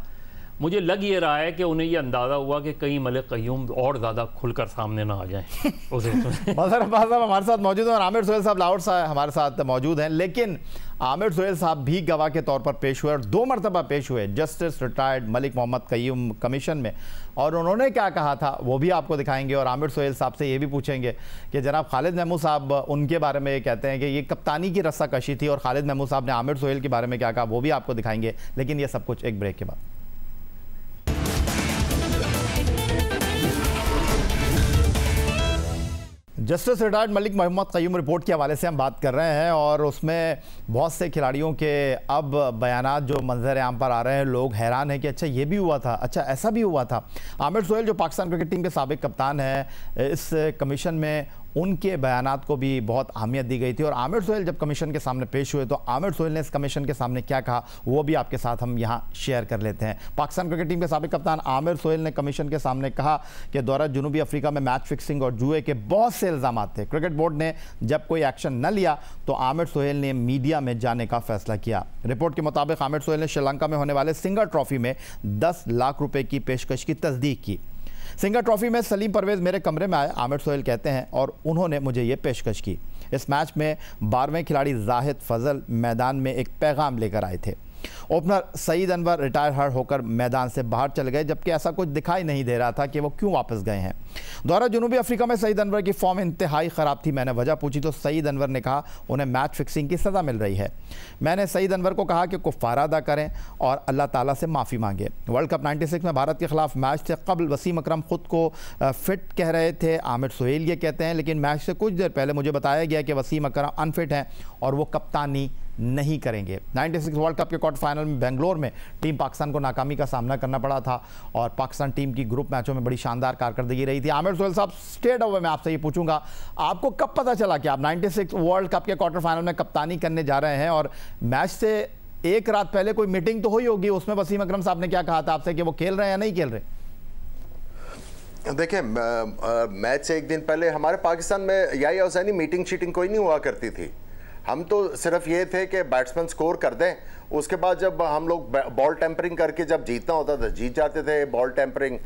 मुझे लग ये रहा है कि उन्हें ये अंदाज़ा हुआ कि कहीं मलिक क़य्यूम और ज़्यादा खुलकर सामने ना आ जाएं। मज़हर अब्बास साहब हमारे साथ मौजूद हैं और आमिर सुहेल साहब लाहौर से हमारे साथ मौजूद हैं। लेकिन आमिर सुहेल साहब भी गवाह के तौर पर पेश हुए और 2 मरतबा पेश हुए justice retired Malik Mohammad Qayyum commission में, और उन्होंने क्या कहा था वो भी आपको दिखाएंगे। और आमिर सुहेल साहब से ये भी पूछेंगे कि जनाब खालिद महमूद साहब उनके बारे में ये कहते हैं कि ये कप्तानी की रस्साकशी थी, और खालिद महमूद साहब ने आमिर सुहेल के बारे में क्या कहा वो भी आपको दिखाएंगे। लेकिन ये सब कुछ एक ब्रेक के बाद। Justice retired Malik Mohammad Qayyum report के हवाले से हम बात कर रहे हैं, और उसमें बहुत से खिलाड़ियों के अब बयानात जो मंजर आम पर आ रहे हैं, लोग हैरान हैं कि अच्छा ये भी हुआ था, अच्छा ऐसा भी हुआ था। आमिर सुहेल जो पाकिस्तान क्रिकेट टीम के साबिक कप्तान हैं, इस कमीशन में उनके बयानात को भी बहुत अहमियत दी गई थी। और आमिर सुहेल जब कमीशन के सामने पेश हुए तो आमिर सुहेल ने इस कमीशन के सामने क्या कहा वो भी आपके साथ हम यहाँ शेयर कर लेते हैं। पाकिस्तान क्रिकेट टीम के साबिक कप्तान आमिर सुहेल ने कमीशन के सामने कहा कि दौरा जनूबी अफ्रीका में मैच फिक्सिंग और जुए के बहुत से इल्ज़ाम थे। क्रिकेट बोर्ड ने जब कोई एक्शन न लिया तो आमिर सुहेल ने मीडिया में जाने का फैसला किया। रिपोर्ट के मुताबिक आमिर सुहेल ने श्रीलंका में होने वाले सिंगर ट्रॉफी में 10 लाख रुपए की पेशकश की तस्दीक की। सिंगर ट्रॉफी में सलीम परवेज़ मेरे कमरे में आए, आमिर सुहेल कहते हैं, और उन्होंने मुझे ये पेशकश की। इस मैच में 12वें खिलाड़ी जाहिद फजल मैदान में एक पैगाम लेकर आए थे। ओपनर सईद अनवर रिटायर होकर मैदान से बाहर चले गए, जबकि ऐसा कुछ दिखाई नहीं दे रहा था कि वो क्यों वापस गए हैं। दौरा जनूबी अफ्रीका में सईद अनवर की फॉर्म इंतहाई ख़राब थी। मैंने वजह पूछी तो सईद अनवर ने कहा उन्हें मैच फिक्सिंग की सज़ा मिल रही है। मैंने सईद अनवर को कहा कि कुफ़ारा अदा करें और अल्लाह ताला से माफ़ी मांगे। वर्ल्ड कप 96 में भारत के ख़िलाफ़ मैच से कबल वसीम अकरम ख़ुद को फ़िट कह रहे थे, आमिर सुहेल ये कहते हैं, लेकिन मैच से कुछ देर पहले मुझे बताया गया कि वसीम अकरम अनफिट हैं और वो कप्तानी नहीं करेंगे। 96 वर्ल्ड कप के क्वार्टर फाइनल में बेंगलोर में टीम पाकिस्तान को नाकामी का सामना करना पड़ा था, और पाकिस्तान टीम की ग्रुप मैचों में बड़ी शानदार कारकर्दगी रही थी। आमिर सुहेल साहब, स्ट्रेट अवे मैं आपसे ये पूछूंगा, आपको कब पता चला कि आप 96 वर्ल्ड कप के क्वार्टर फाइनल में कप्तानी करने जा रहे हैं? और मैच से एक रात पहले कोई मीटिंग तो हुई होगी, उसमें वसीम अकरम साहब ने क्या कहा था आपसे कि वो खेल रहे हैं या नहीं खेल रहे? देखिए, मैच से एक दिन पहले हमारे पाकिस्तान में याहिया हुसैनी मीटिंग शीटिंग कोई नहीं हुआ करती थी। हम तो सिर्फ ये थे कि बैट्समैन स्कोर कर दें, उसके बाद जब हम लोग बॉल टेम्परिंग करके जब जीतना होता था जीत जाते थे। बॉल टेम्परिंग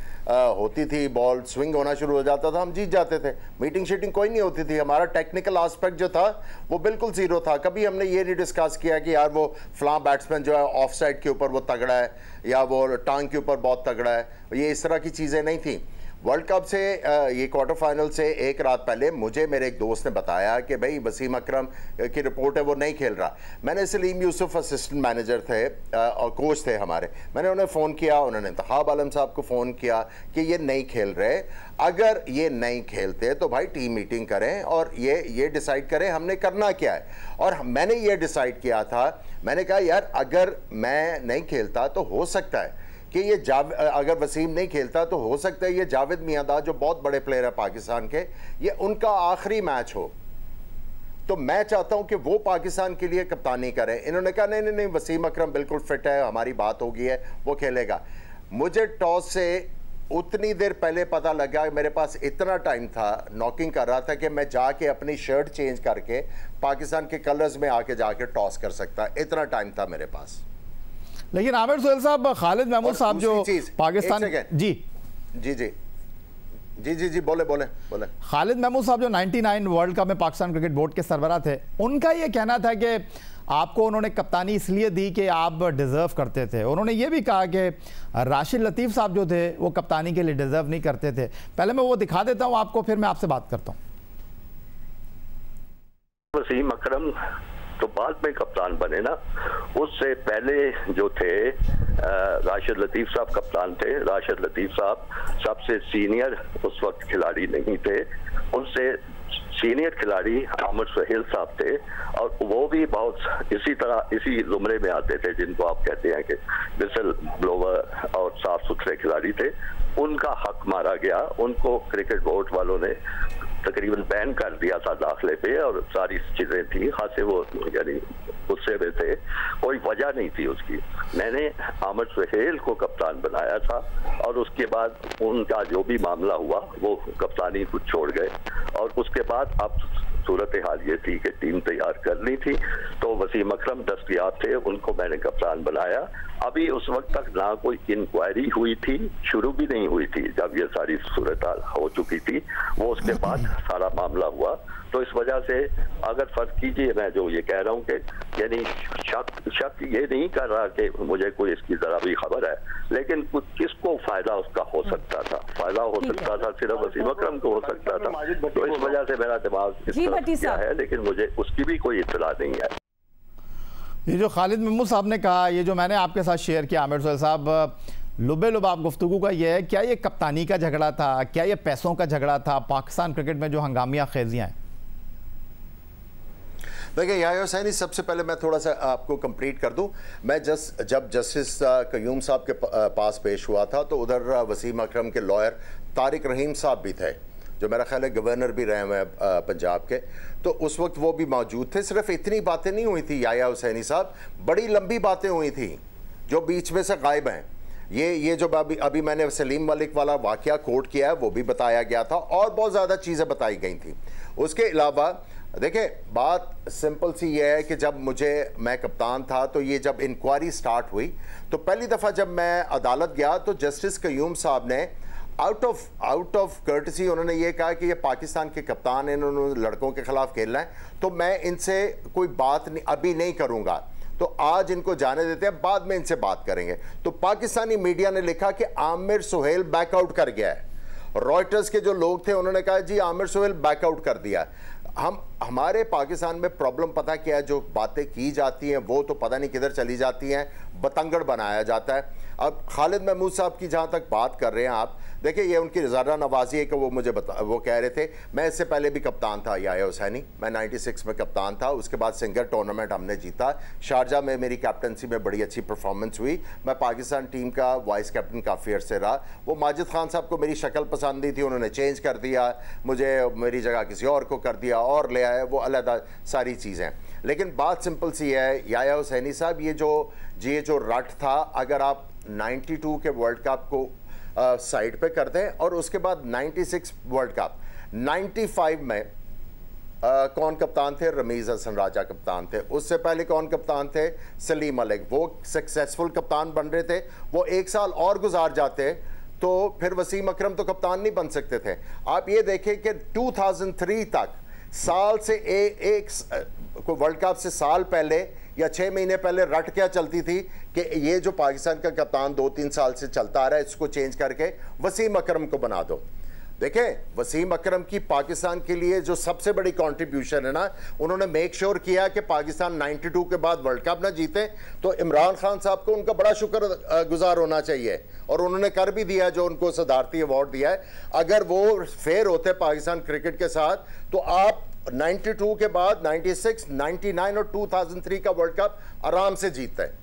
होती थी, बॉल स्विंग होना शुरू हो जाता था, हम जीत जाते थे। मीटिंग शीटिंग कोई नहीं होती थी। हमारा टेक्निकल आस्पेक्ट जो था वो बिल्कुल ज़ीरो था। कभी हमने ये नहीं डिस्कस किया कि यार वो फलां बैट्समैन जो है ऑफ साइड के ऊपर वो तगड़ा है या वो टांग के ऊपर बहुत तगड़ा है, ये इस तरह की चीज़ें नहीं थी। वर्ल्ड कप से ये क्वार्टर फाइनल से एक रात पहले मुझे मेरे एक दोस्त ने बताया कि भाई वसीम अकरम की रिपोर्ट है वो नहीं खेल रहा। मैंने सलीम यूसुफ असिस्टेंट मैनेजर थे और कोच थे हमारे, मैंने उन्हें फ़ोन किया, उन्होंने इंतखाब आलम साहब को फ़ोन किया कि ये नहीं खेल रहे। अगर ये नहीं खेलते तो भाई टीम मीटिंग करें और ये डिसाइड करें हमने करना क्या है। और मैंने ये डिसाइड किया था, मैंने कहा यार अगर मैं नहीं खेलता तो हो सकता है कि ये अगर वसीम नहीं खेलता तो हो सकता है ये जावेद मियांदाद जो बहुत बड़े प्लेयर है पाकिस्तान के, ये उनका आखिरी मैच हो। तो मैं चाहता हूं कि वो पाकिस्तान के लिए कप्तानी करें। इन्होंने कहा नहीं नहीं नहीं, वसीम अकरम बिल्कुल फिट है, हमारी बात हो गई है, वो खेलेगा। मुझे टॉस से उतनी देर पहले पता लगा, मेरे पास इतना टाइम था, नॉकिंग कर रहा था कि मैं जाके अपनी शर्ट चेंज करके पाकिस्तान के कलर्स में आके जाके टॉस कर सकता, इतना टाइम था मेरे पास। लेकिन आमिर सुहेल साहब, खालिद महमूद साहब जो पाकिस्तान जी जी जी जी जी जी बोले बोले बोले खालिद महमूद साहब जो 99 वर्ल्ड कप में पाकिस्तान क्रिकेट बोर्ड के सरबराह थे, उनका ये कहना था कि आपको उन्होंने कप्तानी इसलिए दी कि आप डिज़र्व करते थे। उन्होंने ये भी कहा कि राशिद लतीफ़ साहब जो थे वो कप्तानी के लिए डिज़र्व नहीं करते थे। पहले मैं वो दिखा देता हूँ आपको, फिर मैं आपसे बात करता हूँ। वसीम अकरम तो बाद में कप्तान बने ना। उससे पहले जो थे राशिद लतीफ़ साहब कप्तान थे। राशिद लतीफ़ साहब सबसे सीनियर उस वक्त खिलाड़ी नहीं थे, उनसे सीनियर खिलाड़ी आमिर सुहेल साहब थे, और वो भी बहुत इसी तरह इसी जुमरे में आते थे जिनको आप कहते हैं कि विसल ब्लोवर और साफ सुथरे खिलाड़ी थे। उनका हक मारा गया, उनको क्रिकेट बोर्ड वालों ने तकरीबन बैन कर दिया था दाखिले पे, और सारी चीजें थी खासे वो यानी गुस्से में थे, कोई वजह नहीं थी उसकी। मैंने आमिर सुहेल को कप्तान बनाया था, और उसके बाद उनका जो भी मामला हुआ वो कप्तानी कुछ छोड़ गए, और उसके बाद अब सूरत हाल ये थी कि टीम तैयार करनी थी, तो वसीम अकरम दस्तयाब थे, उनको मैंने कप्तान बनाया। अभी उस वक्त तक ना कोई इंक्वायरी हुई थी, शुरू भी नहीं हुई थी जब ये सारी सूरत हाल हो चुकी थी, वो उसके बाद सारा मामला हुआ। तो इस वजह से अगर फर्ज कीजिए, मैं जो ये कह रहा हूँ कि यानी शक ये नहीं कर रहा कि मुझे कोई इसकी जरा भी खबर है, लेकिन किसको फायदा उसका हो सकता था? फायदा हो सकता था सिर्फ वसीम अकरम को हो सकता था। तो इस वजह से मेरा दिमाग इस तरफ गया है, लेकिन मुझे उसकी भी कोई इत्तला नहीं है। ये जो खालिद महमूद साहब ने कहा, ये जो मैंने आपके साथ शेयर किया आमिर सुहेल साहब, लुबे लुबाब गुफ्तगू का ये है, क्या ये कप्तानी का झगड़ा था, क्या ये पैसों का झगड़ा था, पाकिस्तान क्रिकेट में जो हंगामिया खेजियाँ हैं? देखिए याहिया हुसैनी, सबसे पहले मैं थोड़ा सा आपको कंप्लीट कर दूं। मैं जब जस्टिस कयूम साहब के पास पेश हुआ था तो उधर वसीम अकरम के लॉयर तारिक रहीम साहब भी थे, जो मेरा ख्याल है गवर्नर भी रहे हुए हैं पंजाब के, तो उस वक्त वो भी मौजूद थे। सिर्फ इतनी बातें नहीं हुई थी याहिया हुसैनी साहब, बड़ी लंबी बातें हुई थी जो बीच में से गायब हैं। ये जो अभी मैंने सलीम मलिक वाला वाकया कोट किया है वो भी बताया गया था, और बहुत ज़्यादा चीज़ें बताई गई थी। उसके अलावा देखिए, बात सिंपल सी ये है कि जब मैं कप्तान था तो ये जब इंक्वायरी स्टार्ट हुई तो पहली दफ़ा जब मैं अदालत गया तो जस्टिस कयूम साहब ने आउट ऑफ कर्टसी उन्होंने ये कहा कि ये पाकिस्तान के कप्तान हैं, इन्होंने लड़कों के खिलाफ खेलना है, तो मैं इनसे कोई बात अभी नहीं करूँगा, तो आज इनको जाने देते हैं, बाद में इनसे बात करेंगे। तो पाकिस्तानी मीडिया ने लिखा कि आमिर सुहेल बैकआउट कर गया है। रॉयटर्स के जो लोग थे उन्होंने कहा जी आमिर सुहेल बैकआउट कर दिया। हमारे पाकिस्तान में प्रॉब्लम पता क्या है, जो बातें की जाती हैं वो तो पता नहीं किधर चली जाती हैं, बतंगड़ बनाया जाता है। अब खालिद महमूद साहब की जहाँ तक बात कर रहे हैं आप, देखिए ये उनकी ज़रा नवाजी है कि वो कह रहे थे मैं इससे पहले भी कप्तान था याहिया हुसैनी, मैं 96 में कप्तान था, उसके बाद सिंगर टूर्नामेंट हमने जीता, शारजा में मेरी कैप्टनसी में बड़ी अच्छी परफॉर्मेंस हुई, मैं पाकिस्तान टीम का वाइस कैप्टन काफ़ी अर्से रहा। वो माजिद खान साहब को मेरी शक्ल पसंद नहीं थी, उन्होंने चेंज कर दिया, मुझे मेरी जगह किसी और को कर दिया और ले आया, वो अलग सारी चीज़ें। लेकिन बात सिंपल सी है याहिया हुसैनी साहब, ये जो रट था, अगर आप 92 के वर्ल्ड कप को साइड पे कर दें और उसके बाद 96 वर्ल्ड कप, 95 में कौन कप्तान थे? रमीज़ हसन राजा कप्तान थे। उससे पहले कौन कप्तान थे? सलीम मलिक। वो सक्सेसफुल कप्तान बन रहे थे, वो एक साल और गुजार जाते तो फिर वसीम अकरम तो कप्तान नहीं बन सकते थे। आप ये देखें कि 2003 तक साल से एक वर्ल्ड कप से साल पहले या 6 महीने पहले रट क्या चलती थी कि ये जो पाकिस्तान का कप्तान 2-3 साल से चलता आ रहा है, इसको चेंज करके वसीम अकरम को बना दो। देखें, वसीम अकरम की पाकिस्तान के लिए जो सबसे बड़ी कंट्रीब्यूशन है ना, उन्होंने मेक श्योर किया कि पाकिस्तान 92 के बाद वर्ल्ड कप ना जीते, तो इमरान खान साहब को उनका बड़ा शुक्र गुजार होना चाहिए, और उन्होंने कर भी दिया जो उनको सदारती अवार्ड दिया है। अगर वो फेयर होते पाकिस्तान क्रिकेट के साथ तो आप 92 के बाद 96, 99 और 2003 का वर्ल्ड कप आराम से जीतते हैं।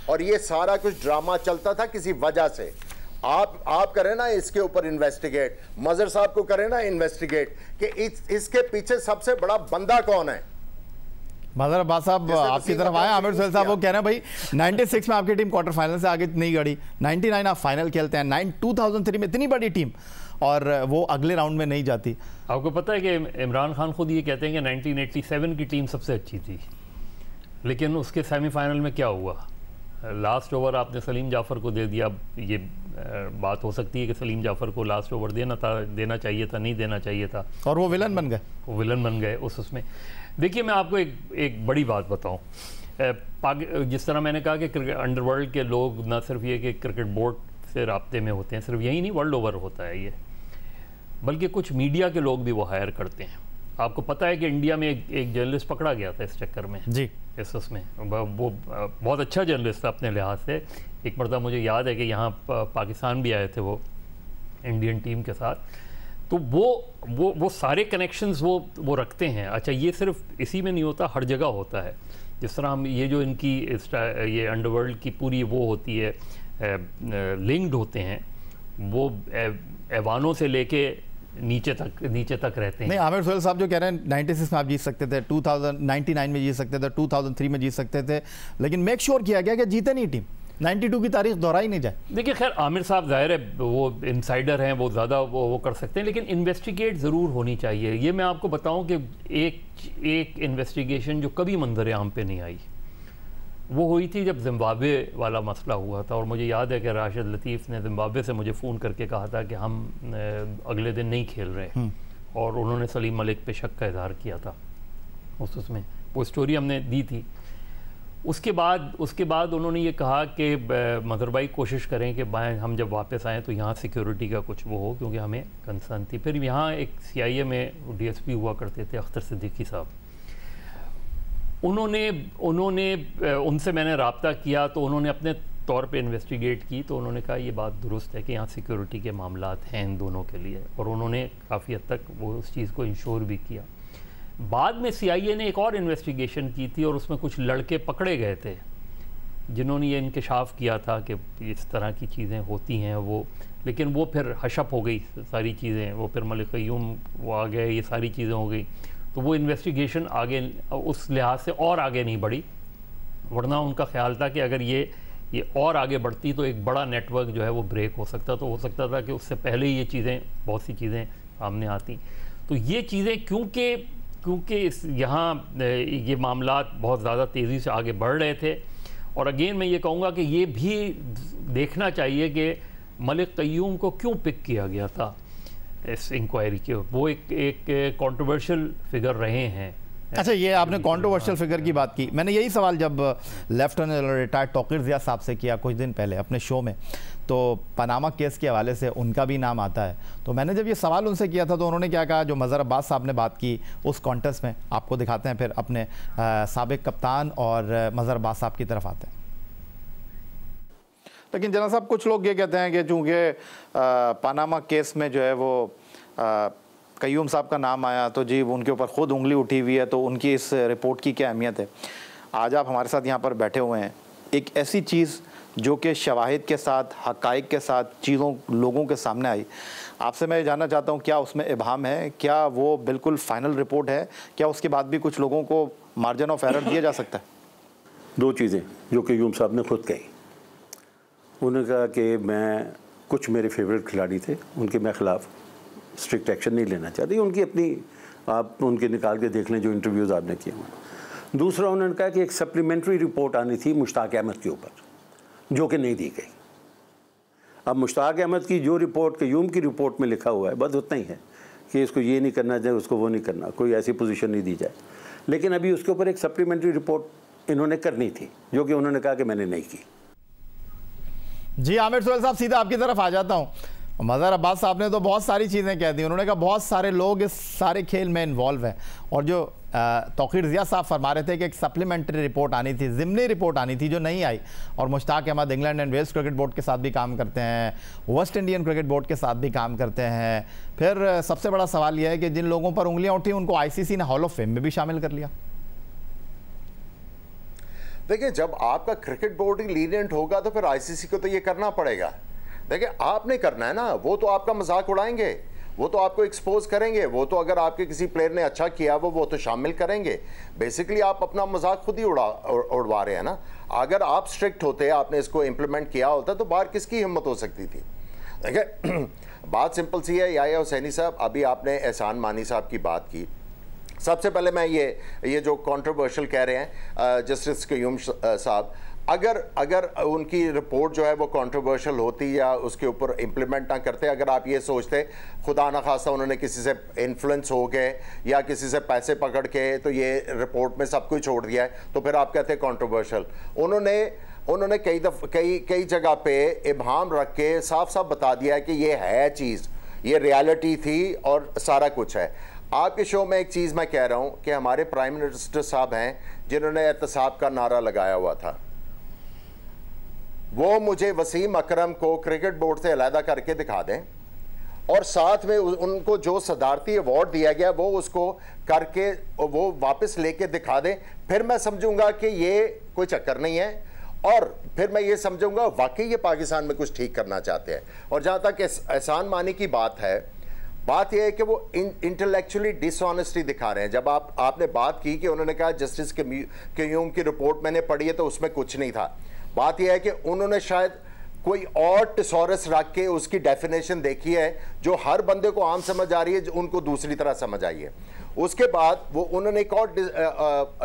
और ये सारा कुछ ड्रामा चलता था किसी वजह से। आप करें ना इसके ऊपर इन्वेस्टिगेट, मजहर साहब को करें ना इन्वेस्टिगेट कि इसके पीछे सबसे बड़ा बंदा कौन है। मजहर अब्बास साहब आपकी तरफ आए, आमिर सुहेल साहब वो कह रहे हैं भाई 96 में आपकी टीम क्वार्टर फाइनल से आगे नहीं गई, 99 आप फाइनल खेलते हैं, 2003 में इतनी बड़ी टीम और वो अगले राउंड में नहीं जाती। आपको पता है कि इमरान खान खुद ये कहते हैं कि 1987 की टीम सबसे अच्छी थी, लेकिन उसके सेमीफाइनल में क्या हुआ? लास्ट ओवर आपने सलीम जाफ़र को दे दिया। अब ये बात हो सकती है कि सलीम जाफ़र को लास्ट ओवर देना चाहिए था, नहीं देना चाहिए था, और वो विलन बन गए। उसमें देखिए, मैं आपको एक बड़ी बात बताऊं। जिस तरह मैंने कहा कि अंडरवर्ल्ड के लोग ना सिर्फ ये कि क्रिकेट बोर्ड से राब्ते में होते हैं, सिर्फ यही नहीं, वर्ल्ड ओवर होता है ये, बल्कि कुछ मीडिया के लोग भी वो हायर करते हैं। आपको पता है कि इंडिया में एक जर्नलिस्ट पकड़ा गया था इस चक्कर में जी, उसमें वो बहुत अच्छा जर्नलिस्ट था अपने लिहाज से। एक मरतबा मुझे याद है कि यहाँ पाकिस्तान भी आए थे वो इंडियन टीम के साथ, तो वो सारे कनेक्शंस वो रखते हैं। अच्छा, ये सिर्फ इसी में नहीं होता, हर जगह होता है। जिस तरह हम ये जो इनकी ये अंडरवर्ल्ड की पूरी वो होती है, लिंक्ड होते हैं, वो ऐवानों से लेके नीचे तक रहते हैं। नहीं, आमिर सोहेल साहब जो कह रहे हैं 96 में आप जीत सकते थे, 2099 में जीत सकते थे, 2003 में जीत सकते थे, लेकिन मेक श्योर किया गया कि जीते नहीं टीम, 92 की तारीख दोहराई नहीं जाए। देखिए, खैर आमिर साहब जाहिर है वो इनसाइडर हैं, वो ज़्यादा वो कर सकते हैं, लेकिन इन्वेस्टिगेट ज़रूर होनी चाहिए। ये मैं आपको बताऊं कि एक इन्वेस्टिगेशन जो कभी मंजर आम पे नहीं आई, वो हुई थी जब जिम्बाब्वे वाला मसला हुआ था। और मुझे याद है कि राशिद लतीफ़ ने जिम्बाब्वे से मुझे फ़ोन करके कहा था कि हम अगले दिन नहीं खेल रहे, और उन्होंने सलीम मलिक पे शक का इजहार किया था उसमें, वो स्टोरी हमने दी थी। उसके बाद उन्होंने ये कहा कि मज़हर भाई कोशिश करें कि हम जब वापस आएँ तो यहाँ सिक्योरिटी का कुछ वो हो, क्योंकि हमें कंसर्न थी। फिर यहाँ एक CIA में DSP हुआ करते थे अख्तर सिद्दीकी साहब, उन्होंने उनसे मैंने रब्ता किया, तो उन्होंने अपने तौर पे इन्वेस्टिगेट की, तो उन्होंने कहा ये बात दुरुस्त है कि यहाँ सिक्योरिटी के मामलात हैं इन दोनों के लिए, और उन्होंने काफ़ी हद तक वो उस चीज़ को इंश्योर भी किया। बाद में CIA ने एक और इन्वेस्टिगेशन की थी, और उसमें कुछ लड़के पकड़े गए थे जिन्होंने ये इंकशाफ किया था कि इस तरह की चीज़ें होती हैं वो, लेकिन वो फिर हशप हो गई सारी चीज़ें, वो फिर मलिक क़य्यूम वो आ गए, ये सारी चीज़ें हो गई, तो वो इन्वेस्टिगेशन आगे उस लिहाज से और आगे नहीं बढ़ी। वरना उनका ख्याल था कि अगर ये और आगे बढ़ती तो एक बड़ा नेटवर्क जो है वो ब्रेक हो सकता, तो हो सकता था कि उससे पहले ही ये चीज़ें, बहुत सी चीज़ें सामने आती। तो ये चीज़ें क्योंकि इस यहाँ ये मामलात बहुत ज़्यादा तेज़ी से आगे बढ़ रहे थे, और अगेन मैं ये कहूँगा कि ये भी देखना चाहिए कि मलिक क़य्यूम को क्यों पिक किया गया था इस इंक्वायरी के। वो एक कंट्रोवर्शियल फिगर रहे हैं। अच्छा, ये आपने कंट्रोवर्शियल फिगर की बात की, मैंने यही सवाल जब लेफ्टिनेंट रिटायर्ड तौकीर ज़िया साहब से किया कुछ दिन पहले अपने शो में, तो पनामा केस के हवाले से उनका भी नाम आता है। तो मैंने जब ये सवाल उनसे किया था तो उन्होंने क्या कहा, जो मज़हर अब्बास साहब ने बात की उस कॉन्टेस्ट में, आपको दिखाते हैं, फिर अपने साबिक कप्तान और मज़हर अब्बास साहब की तरफ आते हैं। लेकिन जना साहब, कुछ लोग ये कहते हैं कि चूँकि पनामा केस में जो है वो क़य्यूम साहब का नाम आया, तो जी उनके ऊपर ख़ुद उंगली उठी हुई है, तो उनकी इस रिपोर्ट की क्या अहमियत है। आज आप हमारे साथ यहाँ पर बैठे हुए हैं, एक ऐसी चीज़ जो कि शवाहिद के साथ, हक़ाइक़ के साथ, चीज़ों लोगों के सामने आई, आपसे मैं जानना चाहता हूँ क्या उसमें इबाहम है, क्या वो बिल्कुल फ़ाइनल रिपोर्ट है, क्या उसके बाद भी कुछ लोगों को मार्जिन ऑफ एरर दिया जा सकता है? दो चीज़ें जो क़य्यूम साहब ने खुद कही, उन्होंने कहा कि मैं, कुछ मेरे फेवरेट खिलाड़ी थे, उनके मैं ख़िलाफ़ स्ट्रिक्ट एक्शन नहीं लेना चाहती, उनकी अपनी, आप उनके निकाल के देख लें जो इंटरव्यूज़ आपने किए हुए। दूसरा, उन्होंने कहा कि एक सप्लीमेंट्री रिपोर्ट आनी थी मुश्ताक अहमद के ऊपर, जो कि नहीं दी गई। अब मुश्ताक अहमद की जो रिपोर्ट क़य्यूम की रिपोर्ट में लिखा हुआ है, बस उतना ही है कि इसको ये नहीं करना चाहिए, उसको वो नहीं करना, कोई ऐसी पोजीशन नहीं दी जाए। लेकिन अभी उसके ऊपर एक सप्लीमेंट्री रिपोर्ट इन्होंने करनी थी, जो कि उन्होंने कहा कि मैंने नहीं की। जी आमिर सोहेल साहब, सीधा आपकी तरफ आ जाता हूँ। मज़हर अब्बास साहब ने तो बहुत सारी चीज़ें कह दी, उन्होंने कहा बहुत सारे लोग इस सारे खेल में इन्वॉल्व हैं, और जो तौकीर ज़िया साहब फरमा रहे थे कि एक सप्लीमेंट्री रिपोर्ट आनी थी, ज़िमनी रिपोर्ट आनी थी, जो नहीं आई। और Mushtaq Ahmed England and Wales cricket board के साथ भी काम करते हैं, वेस्ट इंडियन क्रिकेट बोर्ड के साथ भी काम करते हैं। फिर सबसे बड़ा सवाल यह है कि जिन लोगों पर उंगलियाँ उठी उनको ICC ने हॉल ऑफ फेम में भी शामिल कर लिया। देखिए, जब आपका क्रिकेट बोर्ड ही लीनियंट होगा तो फिर ICC को तो ये करना पड़ेगा। देखिए, आपने करना है ना, वो तो आपका मजाक उड़ाएंगे, वो तो आपको एक्सपोज करेंगे, वो तो अगर आपके किसी प्लेयर ने अच्छा किया वो तो शामिल करेंगे। बेसिकली आप अपना मजाक खुद ही उड़वा रहे हैं ना। अगर आप स्ट्रिक्ट होते, आपने इसको इम्प्लीमेंट किया होता तो बाहर किसकी हिम्मत हो सकती थी। देखिए, बात सिंपल सी है। याह्या हुसैनी साहब, अभी आपने एहसान मानी साहब की बात की। सबसे पहले मैं ये जो कंट्रोवर्शियल कह रहे हैं जस्टिस क़य्यूम साहब, अगर उनकी रिपोर्ट जो है वो कंट्रोवर्शियल होती या उसके ऊपर इम्प्लीमेंट ना करते, अगर आप ये सोचते खुदा न खास्ता उन्होंने किसी से इन्फ्लुएंस हो गए या किसी से पैसे पकड़ के तो ये रिपोर्ट में सब कुछ छोड़ दिया है, तो फिर आप कहते कंट्रोवर्शियल। उन्होंने कई जगह पे इबहाम रख के साफ साफ बता दिया है कि ये है चीज़, ये रियलिटी थी और सारा कुछ है। आपके शो में एक चीज़ मैं कह रहा हूं कि हमारे प्राइम मिनिस्टर साहब हैं जिन्होंने एहतसाब का नारा लगाया हुआ था, वो मुझे वसीम अकरम को क्रिकेट बोर्ड से अलहदा करके दिखा दें और साथ में उनको जो सदारती अवार्ड दिया गया वो उसको करके वो वापस लेके दिखा दें, फिर मैं समझूंगा कि ये कोई चक्कर नहीं है और फिर मैं ये समझूंगा वाकई ये पाकिस्तान में कुछ ठीक करना चाहते हैं। और जहाँ तक एहसान मानी की बात है, बात यह है कि वो इंटेलेक्चुअली डिसऑनेस्टी दिखा रहे हैं। जब आपने बात की कि उन्होंने कहा जस्टिस क्यूम की रिपोर्ट मैंने पढ़ी है तो उसमें कुछ नहीं था, बात यह है कि उन्होंने शायद कोई और टिसोरस रख के उसकी डेफिनेशन देखी है जो हर बंदे को आम समझ आ रही है, उनको दूसरी तरह समझ आई है। उसके बाद वो उन्होंने एक और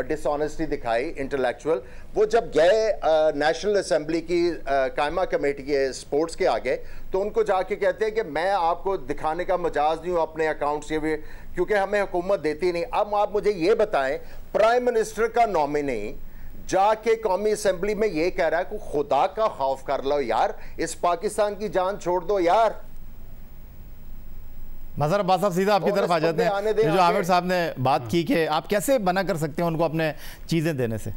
डिसऑनेस्टी दिखाई इंटेलेक्चुअल, वो जब गए नेशनल असेंबली की कायमा कमेटी के स्पोर्ट्स के आगे तो उनको जाके कहते हैं कि मैं आपको दिखाने का मजाज नहीं हूँ अपने अकाउंट से भी, क्योंकि हमें हुकूमत देती नहीं। अब आप मुझे ये बताएं, प्राइम मिनिस्टर का नॉमिनी जाके कौमी असेंबली में ये कह रहा है कि खुदा का खौफ कर लो यार, इस पाकिस्तान की जान छोड़ दो यार। मज़हर अब्बास साहब सीधा आपकी तरफ आ जाते हैं। जो आमिर साहब ने बात की कि आप कैसे मना कर सकते हैं उनको अपने चीज़ें देने से?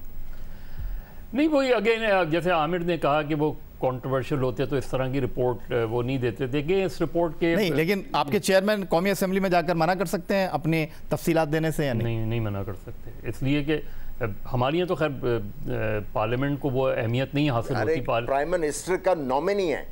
नहीं, वही अगेन जैसे आमिर ने कहा कि वो कंट्रोवर्शियल होते तो इस तरह की रिपोर्ट वो नहीं देते थे कि इस रिपोर्ट के नहीं, लेकिन आपके चेयरमैन कौमी असेंबली में जाकर मना कर सकते हैं अपनी तफसीलात देने से या नहीं? नहीं मना कर सकते, इसलिए कि हमारी यहाँ तो खैर पार्लियामेंट को वो अहमियत नहीं हासिल होती। प्राइम मिनिस्टर का नॉमिनी है,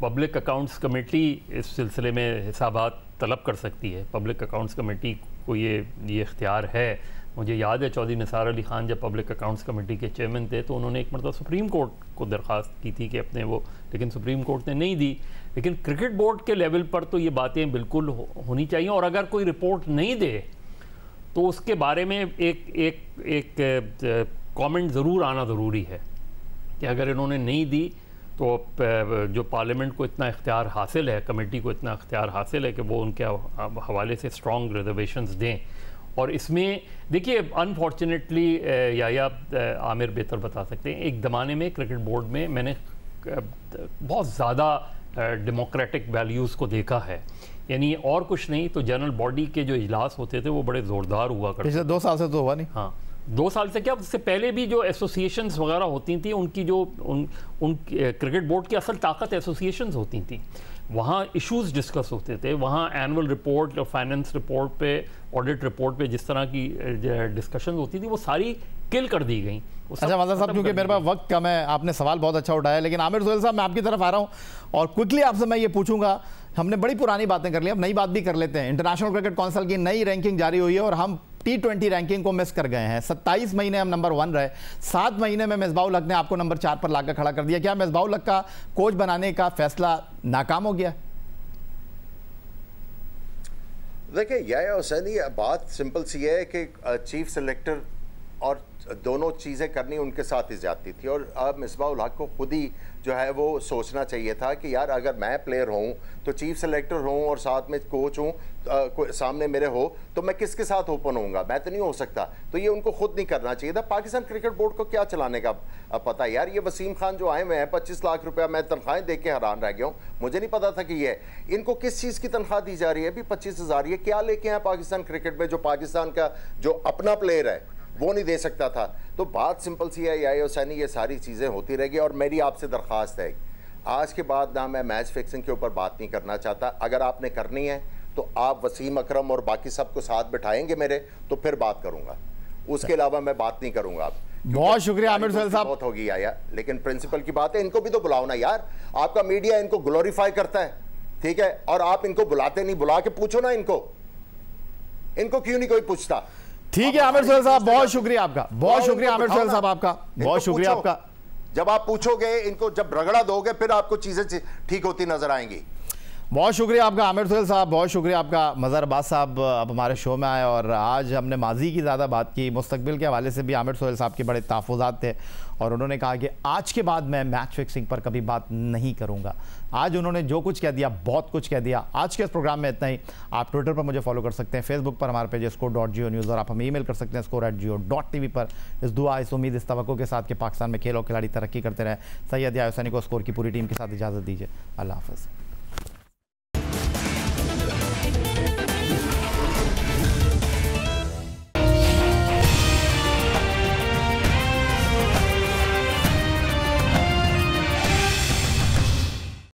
पब्लिक अकाउंट्स कमेटी इस सिलसिले में हिसाबात तलब कर सकती है। पब्लिक अकाउंट्स कमेटी को ये इख्तियार है। मुझे याद है चौधरी निसार अली खान जब पब्लिक अकाउंट्स कमेटी के चेयरमैन थे तो उन्होंने एक मरतबा सुप्रीम कोर्ट को दरख्वास्त की थी कि अपने वो, लेकिन सुप्रीम कोर्ट ने नहीं दी। लेकिन क्रिकेट बोर्ड के लेवल पर तो ये बातें बिल्कुल होनी चाहिए, और अगर कोई रिपोर्ट नहीं दे तो उसके बारे में एक कमेंट ज़रूर आना ज़रूरी है कि अगर इन्होंने नहीं दी तो जो पार्लियामेंट को इतना इख्तियार हासिल है, कमेटी को इतना इख्तियार हासिल है कि वो उनके हवाले से स्ट्रॉन्ग रिजर्वेशंस दें। और इसमें देखिए अनफॉर्चुनेटली या आमिर बेहतर बता सकते हैं, एक ज़माने में क्रिकेट बोर्ड में मैंने बहुत ज़्यादा डेमोक्रेटिक वैल्यूज़ को देखा है। यानी और कुछ नहीं तो जनरल बॉडी के जो इजलास होते थे वो बड़े ज़ोरदार हुआ करते। पिछले 2 साल से तो हुआ नहीं। हाँ, 2 साल से क्या, उससे पहले भी जो एसोसिएशंस वगैरह होती थी उनकी जो उन क्रिकेट बोर्ड की असल ताकत एसोसिएशंस होती थी, वहाँ इश्यूज डिस्कस होते थे, वहाँ एनुअल रिपोर्ट और फाइनेंस रिपोर्ट पे, ऑडिट रिपोर्ट पे जिस तरह की डिस्कशन होती थी वो सारी किल कर दी गई। अच्छा मज़हर साहब, क्योंकि मेरे पास वक्त कम है, आपने सवाल बहुत अच्छा उठाया, लेकिन आमिर सुहेल साहब मैं आपकी तरफ आ रहा हूँ और क्विकली आपसे मैं ये पूछूंगा, हमने बड़ी पुरानी बातें कर ली, अब नई बात भी कर लेते हैं। इंटरनेशनल क्रिकेट काउंसिल की नई रैंकिंग जारी हुई है और हम T20 रैंकिंग को मिस कर गए हैं। 27 महीने हम नंबर 1 रहे, 7 महीने में मिसबाउल हक ने आपको नंबर 4 पर लाकर खड़ा कर दिया। क्या मिसबाउल हक का कोच बनाने का फैसला नाकाम हो गया? देखिए याया हुसैनी, बात सिंपल सी है कि चीफ सेलेक्टर और दोनों चीज़ें करनी उनके साथ ही जाती थी, और अब मिसबाउल हक को खुद ही जो है वो सोचना चाहिए था कि यार अगर मैं प्लेयर हूँ तो चीफ सेलेक्टर हूँ और साथ में कोच हूँ, सामने मेरे हो तो मैं किसके साथ ओपन होऊंगा, मैं तो नहीं हो सकता। तो ये उनको खुद नहीं करना चाहिए था। पाकिस्तान क्रिकेट बोर्ड को क्या चलाने का पता है यार। ये वसीम खान जो आए हुए हैं 25 लाख रुपया, मैं तनख्वाहें देख के हैरान रह गया हूँ, मुझे नहीं पता था कि ये इनको किस चीज़ की तनख्वाह दी जा रही है। अभी 25,000 ये क्या लेके आए पाकिस्तान क्रिकेट में, जो पाकिस्तान का जो अपना प्लेयर है वो नहीं दे सकता था। तो बात सिंपल सी है याया हुसैनी, ये सारी चीज़ें होती रहेगी। और मेरी आपसे दरख्वास्त है, आज के बाद ना मैं मैच फिक्सिंग के ऊपर बात नहीं करना चाहता। अगर आपने करनी है तो आप वसीम अकरम और बाकी सबको साथ बिठाएंगे मेरे, तो फिर बात करूंगा, उसके अलावा मैं बात नहीं करूंगा। आप बहुत शुक्रिया आमिर सुहेल साहब। बहुत होगी आया, लेकिन प्रिंसिपल की बात है, इनको भी तो बुलाओ ना यार। आपका मीडिया इनको ग्लोरीफाई करता है, ठीक है, और आप इनको बुलाते नहीं। बुला के पूछो ना इनको क्यों नहीं कोई पूछता। ठीक है आमिर सुहेल साहब, बहुत शुक्रिया आपका, बहुत शुक्रिया आमिर सुहेल साहब आपका, बहुत शुक्रिया आपका। जब आप पूछोगे इनको, जब रगड़ा दोगे, फिर आपको चीजें ठीक होती नजर आएंगी। बहुत शुक्रिया आपका आमिर सुहेल साहब, बहुत शुक्रिया आपका। मज़हर अब्बास साहब अब हमारे शो में आए और आज हमने माजी की ज़्यादा बात की, मुस्तकबिल के हवाले से भी आमिर सुहेल साहब के बड़े तहफ़्फ़ुज़ात थे और उन्होंने कहा कि आज के बाद मैं मैच फिक्सिंग पर कभी बात नहीं करूंगा। आज उन्होंने जो कुछ कह दिया, बहुत कुछ कह दिया। आज के इस प्रोग्राम में इतना ही। आप ट्विटर पर मुझे फॉलो कर सकते हैं, फेसबुक पर हमारे पेज score.geo न्यूज़, और आप हमें ईमेल कर सकते हैं score@geo.tv पर। इस दुआ, इस उम्मीद, इस तवक्को के साथ कि पाकिस्तान में खेल और खिलाड़ी तरक्की करते रहे। सैयद याया हुसैनी को स्कोर की पूरी टीम के साथ इजाज़त दीजिए। अल्लाह हाफ़िज़।